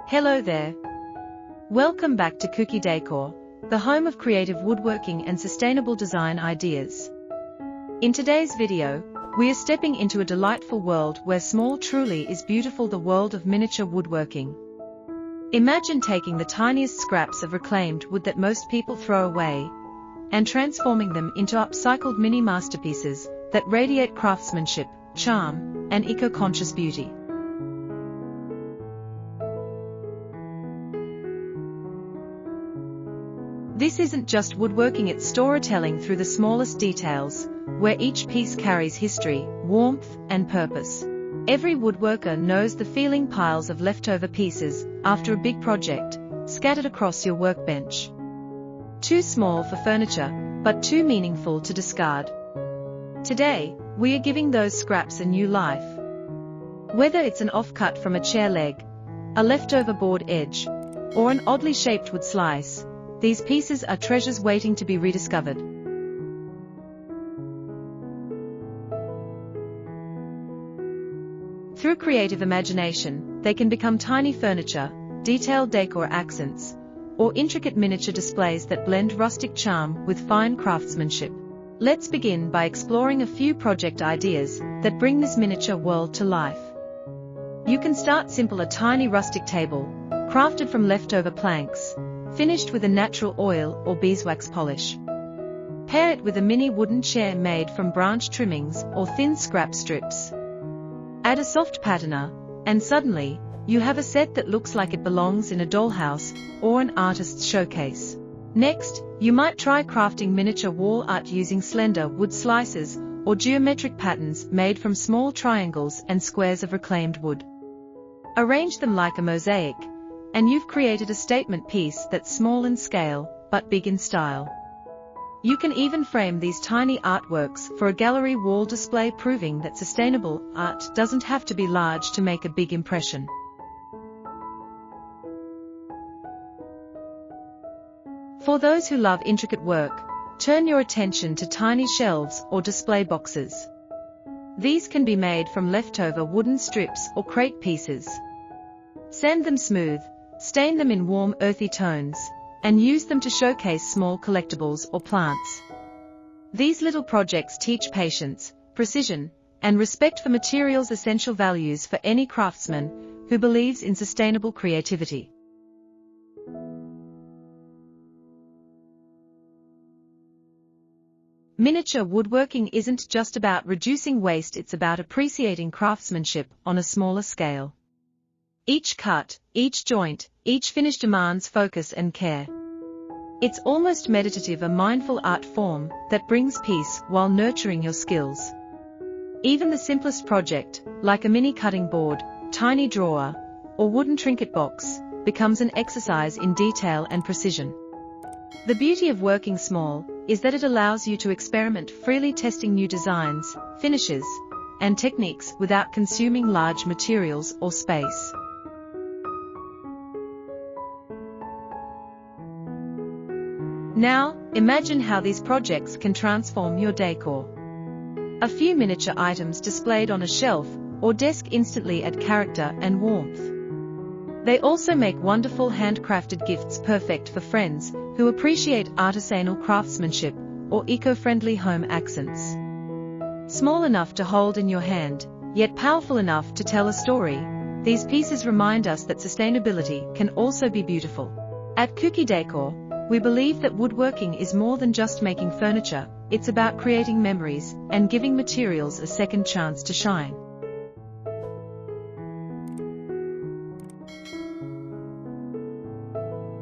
Hello there. Welcome back to Kuki Decor, the home of creative woodworking and sustainable design ideas. In today's video, we are stepping into a delightful world where small truly is beautiful, the world of miniature woodworking. Imagine taking the tiniest scraps of reclaimed wood that most people throw away and transforming them into upcycled mini masterpieces that radiate craftsmanship, charm, and eco-conscious beauty. This isn't just woodworking, it's storytelling through the smallest details, where each piece carries history, warmth, and purpose. Every woodworker knows the feeling: piles of leftover pieces after a big project, scattered across your workbench. Too small for furniture, but too meaningful to discard. Today, we are giving those scraps a new life. Whether it's an offcut from a chair leg, a leftover board edge, or an oddly shaped wood slice, these pieces are treasures waiting to be rediscovered. Through creative imagination, they can become tiny furniture, detailed decor accents, or intricate miniature displays that blend rustic charm with fine craftsmanship. Let's begin by exploring a few project ideas that bring this miniature world to life. You can start simple: a tiny rustic table, crafted from leftover planks, finished with a natural oil or beeswax polish. Pair it with a mini wooden chair made from branch trimmings or thin scrap strips. Add a soft patina, and suddenly, you have a set that looks like it belongs in a dollhouse or an artist's showcase. Next, you might try crafting miniature wall art using slender wood slices or geometric patterns made from small triangles and squares of reclaimed wood. Arrange them like a mosaic, and you've created a statement piece that's small in scale, but big in style. You can even frame these tiny artworks for a gallery wall display, proving that sustainable art doesn't have to be large to make a big impression. For those who love intricate work, turn your attention to tiny shelves or display boxes. These can be made from leftover wooden strips or crate pieces. Sand them smooth, stain them in warm earthy tones, and use them to showcase small collectibles or plants. These little projects teach patience, precision, and respect for materials, essential values for any craftsman who believes in sustainable creativity. Miniature woodworking isn't just about reducing waste, it's about appreciating craftsmanship on a smaller scale. Each cut, each joint, each finish demands focus and care. It's almost meditative, a mindful art form that brings peace while nurturing your skills. Even the simplest project, like a mini cutting board, tiny drawer, or wooden trinket box, becomes an exercise in detail and precision. The beauty of working small is that it allows you to experiment freely, testing new designs, finishes, and techniques without consuming large materials or space. Now, imagine how these projects can transform your decor. A few miniature items displayed on a shelf or desk instantly add character and warmth. They also make wonderful handcrafted gifts, perfect for friends who appreciate artisanal craftsmanship or eco-friendly home accents. Small enough to hold in your hand, yet powerful enough to tell a story, these pieces remind us that sustainability can also be beautiful. At Kuki Decor, we believe that woodworking is more than just making furniture, it's about creating memories and giving materials a second chance to shine.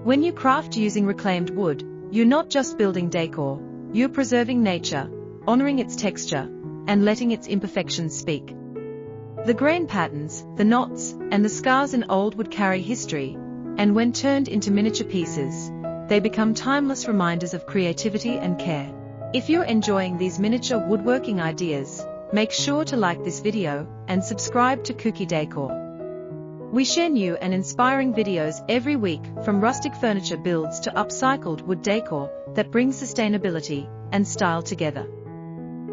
When you craft using reclaimed wood, you're not just building decor, you're preserving nature, honoring its texture, and letting its imperfections speak. The grain patterns, the knots, and the scars in old wood carry history, and when turned into miniature pieces, they become timeless reminders of creativity and care. If you're enjoying these miniature woodworking ideas, make sure to like this video and subscribe to Kuki Decor. We share new and inspiring videos every week, from rustic furniture builds to upcycled wood decor that brings sustainability and style together.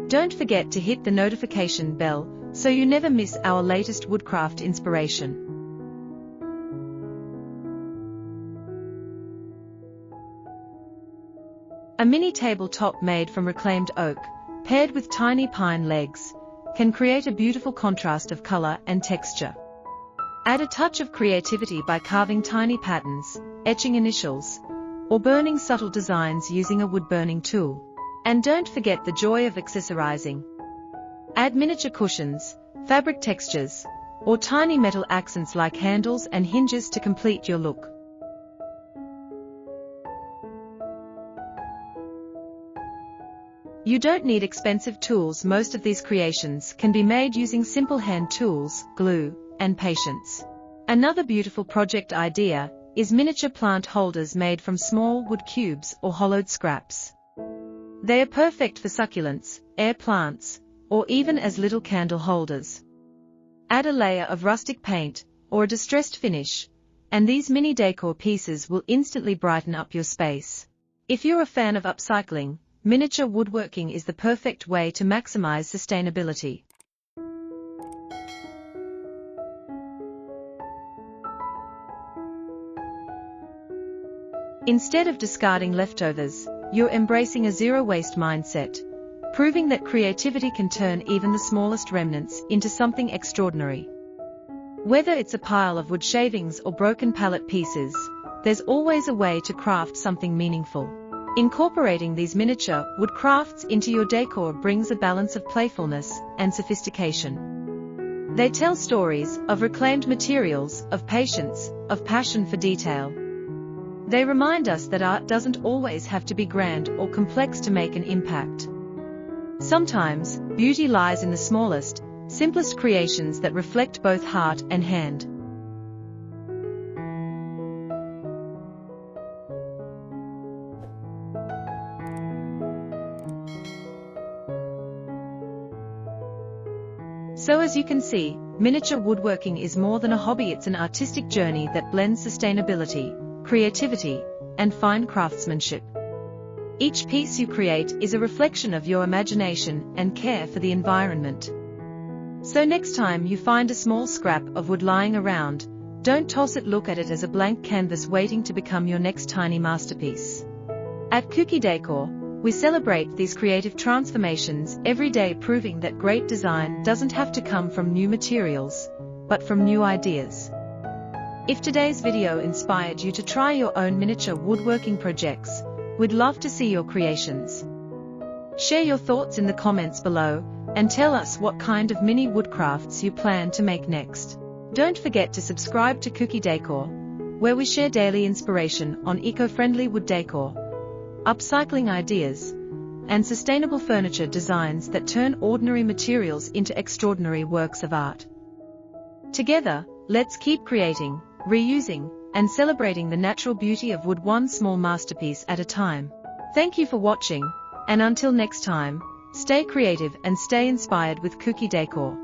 Don't forget to hit the notification bell so you never miss our latest woodcraft inspiration. A mini tabletop made from reclaimed oak, paired with tiny pine legs, can create a beautiful contrast of color and texture. Add a touch of creativity by carving tiny patterns, etching initials, or burning subtle designs using a wood-burning tool. And don't forget the joy of accessorizing. Add miniature cushions, fabric textures, or tiny metal accents like handles and hinges to complete your look. You don't need expensive tools. Most of these creations can be made using simple hand tools, glue, and patience. Another beautiful project idea is miniature plant holders made from small wood cubes or hollowed scraps. They are perfect for succulents, air plants, or even as little candle holders. Add a layer of rustic paint or a distressed finish, and these mini decor pieces will instantly brighten up your space. If you're a fan of upcycling, miniature woodworking is the perfect way to maximize sustainability. Instead of discarding leftovers, you're embracing a zero-waste mindset, proving that creativity can turn even the smallest remnants into something extraordinary. Whether it's a pile of wood shavings or broken pallet pieces, there's always a way to craft something meaningful. Incorporating these miniature wood crafts into your decor brings a balance of playfulness and sophistication. They tell stories of reclaimed materials, of patience, of passion for detail. They remind us that art doesn't always have to be grand or complex to make an impact. Sometimes, beauty lies in the smallest, simplest creations that reflect both heart and hand. So as you can see, miniature woodworking is more than a hobby. It's an artistic journey that blends sustainability, creativity, and fine craftsmanship. Each piece you create is a reflection of your imagination and care for the environment. So next time you find a small scrap of wood lying around, don't toss it. Look at it as a blank canvas waiting to become your next tiny masterpiece. At Kuki Decor, we celebrate these creative transformations every day, proving that great design doesn't have to come from new materials, but from new ideas. If today's video inspired you to try your own miniature woodworking projects, we'd love to see your creations. Share your thoughts in the comments below, and tell us what kind of mini woodcrafts you plan to make next. Don't forget to subscribe to Kuki Decor, where we share daily inspiration on eco-friendly wood decor, upcycling ideas, and sustainable furniture designs that turn ordinary materials into extraordinary works of art. Together, let's keep creating, reusing, and celebrating the natural beauty of wood, one small masterpiece at a time. Thank you for watching, and until next time, stay creative and stay inspired with Kuki Decor.